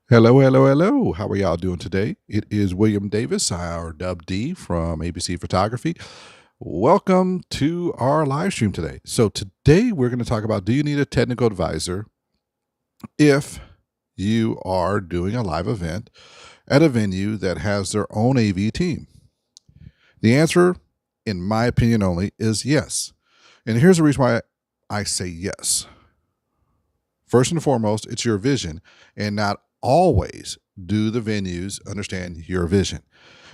Hello, hello, hello. How are y'all doing today? It is William Davis, our Dub D from A.P.C Photography. Welcome to our live stream today. So, today we're going to talk about, do you need a technical advisor if you are doing a live event at a venue that has their own AV team? The answer, in my opinion only, is yes. And here's the reason why I say yes. First and foremost, it's your vision, and not always do the venues understand your vision.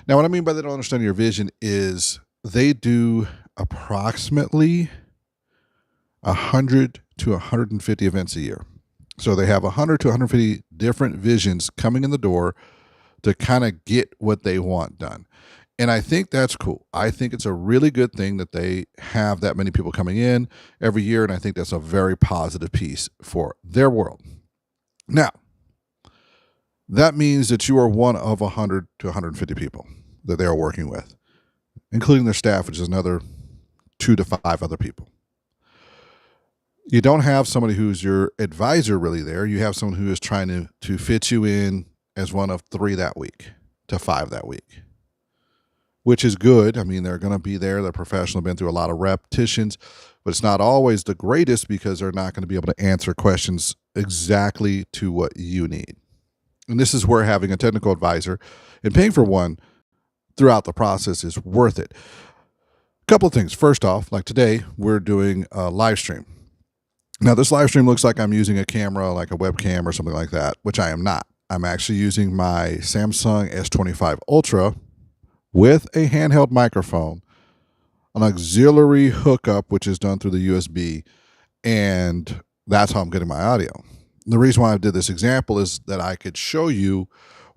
Now, what I mean by they don't understand your vision is they do approximately 100 to 150 events a year. So they have 100 to 150 different visions coming in the door to kind of get what they want done. And I think that's cool. I think it's a really good thing that they have that many people coming in every year. And I think that's a very positive piece for their world. Now, that means that you are one of 100 to 150 people that they are working with, including their staff, which is another 2 to 5 other people. You don't have somebody who's your advisor really there. You have someone who is trying to fit you in as one of 3 that week to 5 that week, which is good. I mean, they're going to be there. They're professional, been through a lot of repetitions, but it's not always the greatest because they're not going to be able to answer questions exactly to what you need. And this is where having a technical advisor and paying for one throughout the process is worth it. A couple of things. First off, like today, we're doing a live stream. Now, this live stream looks like I'm using a camera, like a webcam or something like that, which I am not. I'm actually using my Samsung S25 Ultra with a handheld microphone, an auxiliary hookup, which is done through the USB, and that's how I'm getting my audio. The reason why I did this example is that I could show you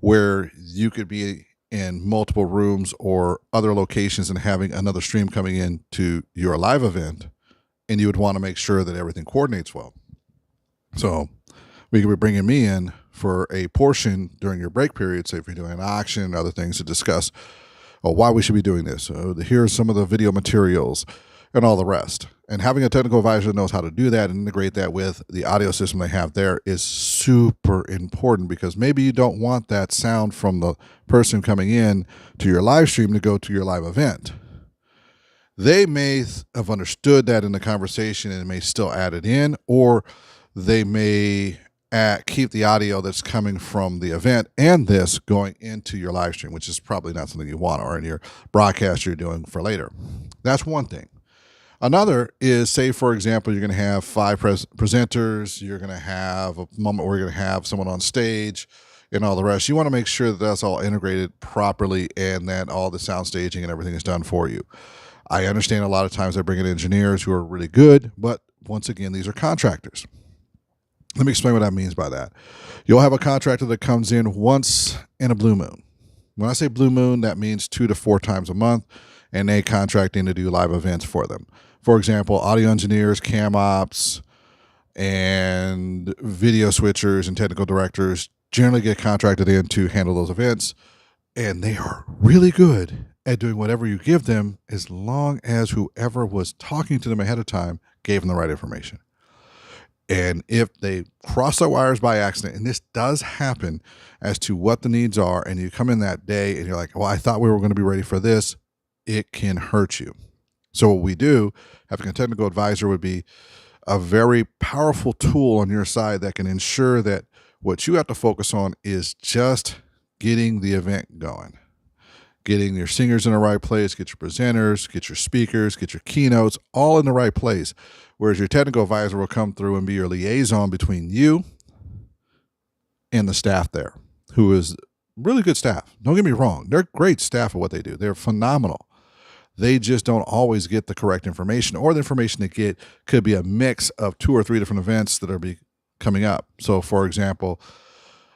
where you could be in multiple rooms or other locations and having another stream coming in to your live event, and you would want to make sure that everything coordinates well. So we could be bringing me in for a portion during your break period, say if you're doing an auction and other things to discuss why we should be doing this. Here's some of the video materials and all the rest. And having a technical advisor that knows how to do that and integrate that with the audio system they have there is super important, because maybe you don't want that sound from the person coming in to your live stream to go to your live event. They may have understood that in the conversation and may still add it in, or they may keep the audio that's coming from the event and this going into your live stream, which is probably not something you want, or in your broadcast you're doing for later. That's one thing. Another is, say, for example, you're going to have 5 presenters. You're going to have a moment where you're going to have someone on stage and all the rest. You want to make sure that that's all integrated properly and that all the sound staging and everything is done for you. I understand a lot of times they bring in engineers who are really good, but once again, these are contractors. Let me explain what that means by that. You'll have a contractor that comes in once in a blue moon. When I say blue moon, that means 2 to 4 times a month, and they contract in to do live events for them. For example, audio engineers, cam ops, and video switchers and technical directors generally get contracted in to handle those events, and they are really good at doing whatever you give them, as long as whoever was talking to them ahead of time gave them the right information. And if they cross the wires by accident, and this does happen as to what the needs are, and you come in that day and you're like, well, I thought we were going to be ready for this, it can hurt you. So what we do, having a technical advisor would be a very powerful tool on your side that can ensure that what you have to focus on is just getting the event going, getting your singers in the right place, get your presenters, get your speakers, get your keynotes, all in the right place. Whereas your technical advisor will come through and be your liaison between you and the staff there, who is really good staff. Don't get me wrong. They're great staff at what they do. They're phenomenal. They just don't always get the correct information, or the information they get could be a mix of 2 or 3 different events that are coming up. So, for example,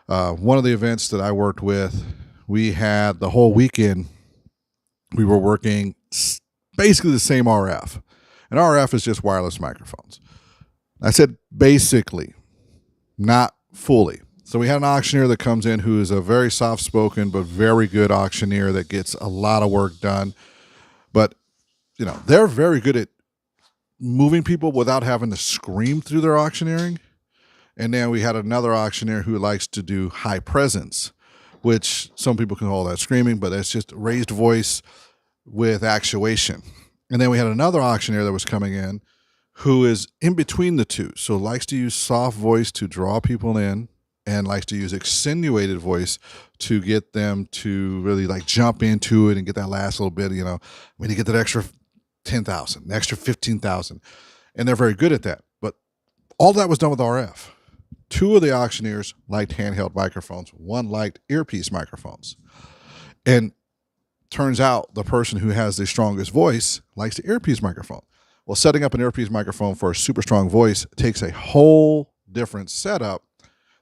one of the events that I worked with, we had the whole weekend, we were working basically the same RF. And RF is just wireless microphones. I said basically, not fully. So we had an auctioneer that comes in who is a very soft-spoken but very good auctioneer that gets a lot of work done. But, they're very good at moving people without having to scream through their auctioneering. And then we had another auctioneer who likes to do high presence, which some people can call that screaming, but that's just raised voice with actuation. And then we had another auctioneer that was coming in who is in between the two. So likes to use soft voice to draw people in and likes to use extenuated voice to get them to really like jump into it and get that last little bit, when you get that extra 10,000, extra 15,000. And they're very good at that. But all that was done with RF. Two of the auctioneers liked handheld microphones. One liked earpiece microphones. And turns out the person who has the strongest voice likes the earpiece microphone. Well, setting up an earpiece microphone for a super strong voice takes a whole different setup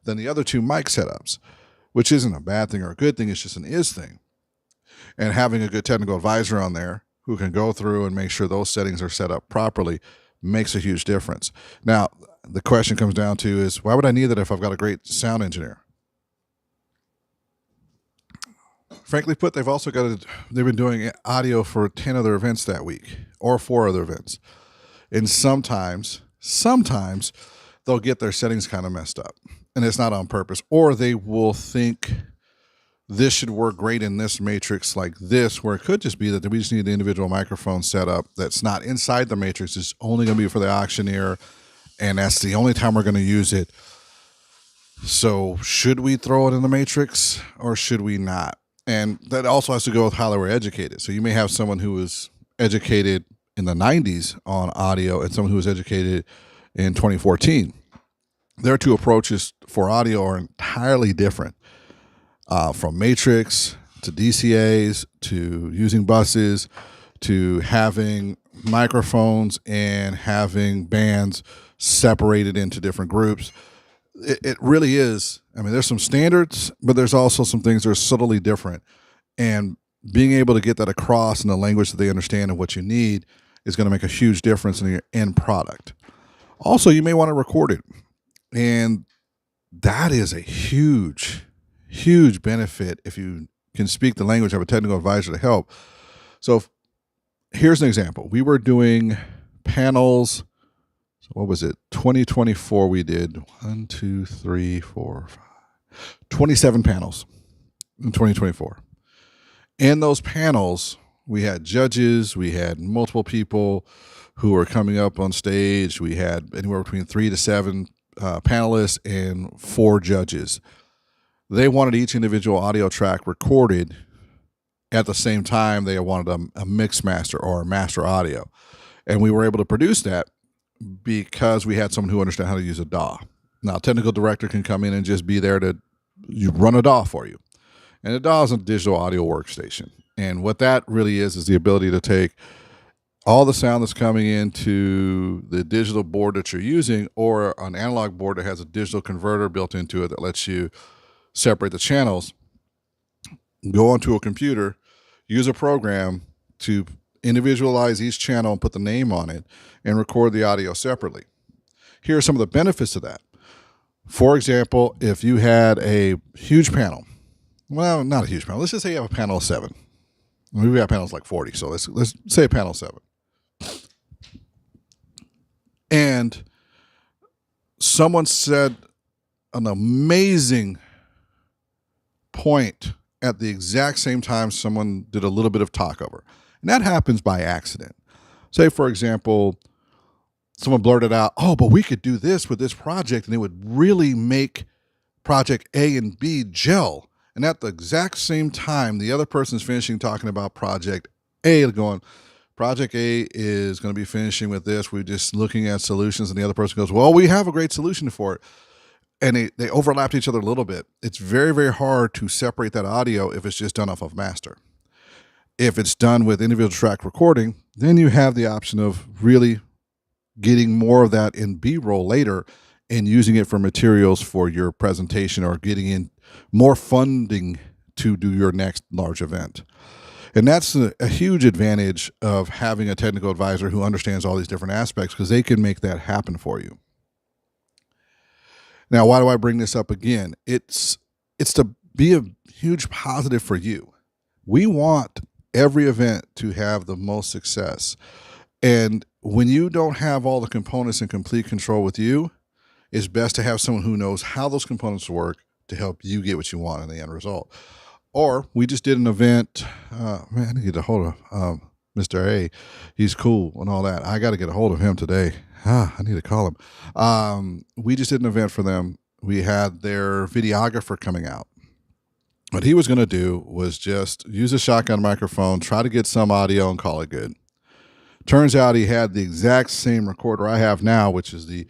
than the other two mic setups, which isn't a bad thing or a good thing. It's just an is thing. And having a good technical advisor on there who can go through and make sure those settings are set up properly makes a huge difference. Now, the question comes down to is, why would I need that if I've got a great sound engineer? Frankly put, they've been doing audio for 10 other events that week or 4 other events. And sometimes they'll get their settings kind of messed up, and it's not on purpose, or they will think this should work great in this matrix like this, where it could just be that we just need the individual microphone set up that's not inside the matrix. It's only going to be for the auctioneer, and that's the only time we're going to use it. So should we throw it in the matrix or should we not? And that also has to go with how they were educated. So you may have someone who was educated in the 90s on audio and someone who was educated in 2014. Their two approaches for audio are entirely different, from matrix to DCAs to using buses to having microphones and having bands separated into different groups. It really is. I mean, there's some standards, but there's also some things that are subtly different. And being able to get that across in the language that they understand and what you need is going to make a huge difference in your end product. Also, you may want to record it. And that is a huge, huge benefit if you can speak the language, have a technical advisor to help. So here's an example. We were doing panels. So what was it? 2024 we did 1, 2, 3, 4, 5, 27 panels in 2024. In those panels, we had judges, we had multiple people who were coming up on stage. We had anywhere between 3 to 7 panelists and 4 judges. They wanted each individual audio track recorded at the same time. They wanted a mix master or a master audio. And we were able to produce that because we had someone who understood how to use a DAW. Now, a technical director can come in and just be there to run a DAW for you. And a DAW is a digital audio workstation. And what that really is the ability to take all the sound that's coming into the digital board that you're using, or an analog board that has a digital converter built into it that lets you separate the channels, go onto a computer, use a program to individualize each channel and put the name on it and record the audio separately. Here are some of the benefits of that. For example, if you had a huge panel, well, not a huge panel. Let's just say you have a panel of 7. We've got panels like 40, so let's say a panel of 7. And someone said an amazing point at the exact same time someone did a little bit of talk over. And that happens by accident. Say, for example, someone blurted out, oh, but we could do this with this project, and it would really make project A and B gel. And at the exact same time, the other person's finishing talking about project A, going, project A is going to be finishing with this. We're just looking at solutions. And the other person goes, well, we have a great solution for it. And they overlapped each other a little bit. It's very, very hard to separate that audio if it's just done off of master. If it's done with individual track recording, then you have the option of really getting more of that in B-roll later and using it for materials for your presentation or getting in more funding to do your next large event. And that's a huge advantage of having a technical advisor who understands all these different aspects, because they can make that happen for you. Now, why do I bring this up again? It's to be a huge positive for you. We want every event to have the most success. And when you don't have all the components in complete control with you, it's best to have someone who knows how those components work to help you get what you want in the end result. Or we just did an event. Man, I need to get a hold of Mr. A. He's cool and all that. I got to get a hold of him today. I need to call him. We just did an event for them. We had their videographer coming out. What he was going to do was just use a shotgun microphone, try to get some audio, and call it good. Turns out he had the exact same recorder I have now, which is the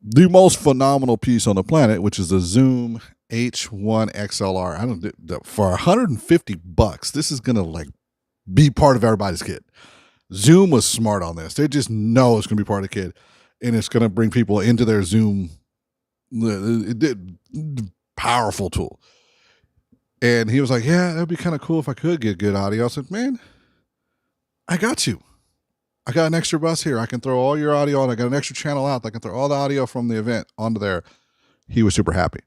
most phenomenal piece on the planet, which is the Zoom H1 XLR. I don't for $150. This is gonna like be part of everybody's kit. Zoom was smart on this. They just know it's gonna be part of the kit, and it's gonna bring people into their Zoom. Powerful tool. And he was like, "Yeah, that'd be kind of cool if I could get good audio." I said, "Man, I got you. I got an extra bus here. I can throw all your audio on. I got an extra channel out. I can throw all the audio from the event onto there." He was super happy.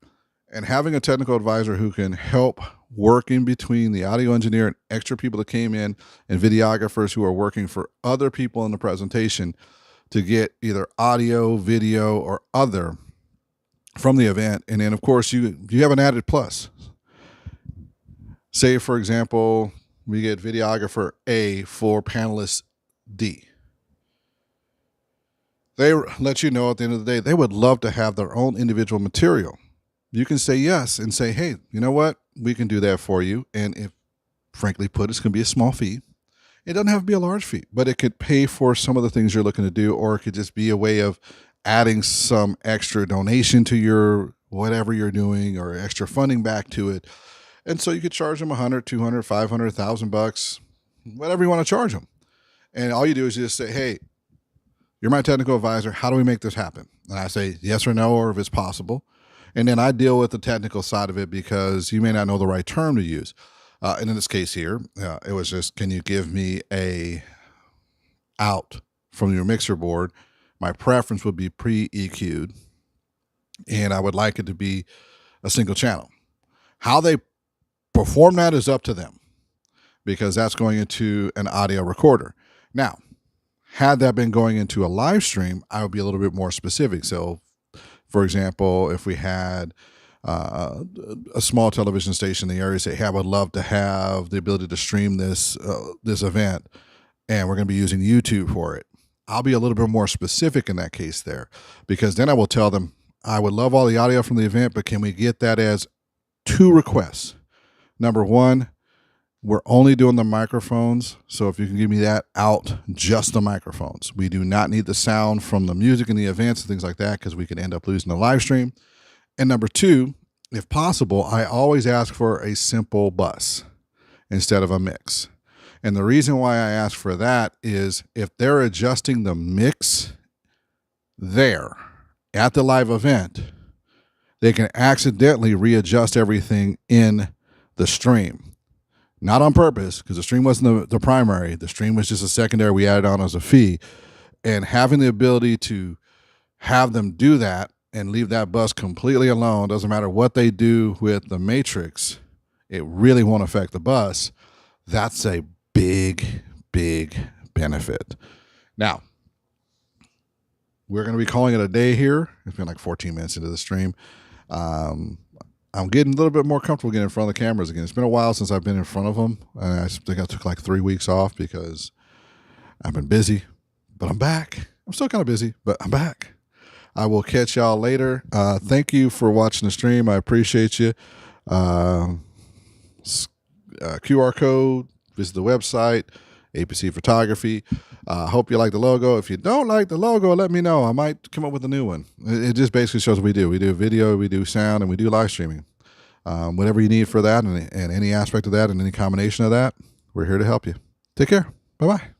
And having a technical advisor who can help work in between the audio engineer and extra people that came in and videographers who are working for other people in the presentation to get either audio, video, or other from the event. And then, of course, you have an added plus. Say, for example, we get videographer A for panelist D. They let you know at the end of the day, they would love to have their own individual material. You can say yes and say, "Hey, you know what? We can do that for you." And if, frankly put, it's going to be a small fee. It doesn't have to be a large fee, but it could pay for some of the things you're looking to do, or it could just be a way of adding some extra donation to your whatever you're doing, or extra funding back to it. And so you could charge them $100, $200, $500, $1,000, whatever you want to charge them. And all you do is just say, "Hey, you're my technical advisor. How do we make this happen?" And I say yes or no, or if it's possible. And then I deal with the technical side of it, because you may not know the right term to use. And in this case here, it was just, "Can you give me a out from your mixer board? My preference would be pre-EQ'd, and I would like it to be a single channel." How they perform that is up to them, because that's going into an audio recorder. Now, had that been going into a live stream, I would be a little bit more specific. So, for example, if we had a small television station in the area say, "Hey, I would love to have the ability to stream this event, and we're going to be using YouTube for it," I'll be a little bit more specific in that case there, because then I will tell them, "I would love all the audio from the event, but can we get that as 2 requests? Number 1, we're only doing the microphones, so if you can give me that out, just the microphones. We do not need the sound from the music and the events and things like that, because we could end up losing the live stream. And number 2, if possible, I always ask for a simple bus instead of a mix." And the reason why I ask for that is if they're adjusting the mix there at the live event, they can accidentally readjust everything in the stream. Not on purpose, because the stream wasn't the primary. The stream was just a secondary we added on as a fee. And having the ability to have them do that and leave that bus completely alone, doesn't matter what they do with the matrix, it really won't affect the bus. That's a big, big benefit. Now, we're going to be calling it a day here. It's been like 14 minutes into the stream. I'm getting a little bit more comfortable getting in front of the cameras again. It's been a while since I've been in front of them. And I think I took like 3 weeks off because I've been busy, but I'm back. I'm still kind of busy, but I'm back. I will catch y'all later. Thank you for watching the stream. I appreciate you. QR code, visit the website, A.P.C. Photography. Hope you like the logo. If you don't like the logo, let me know. I might come up with a new one. It just basically shows what we do. We do video, we do sound, and we do live streaming. Whatever you need for that and any aspect of that and any combination of that, we're here to help you. Take care. Bye-bye.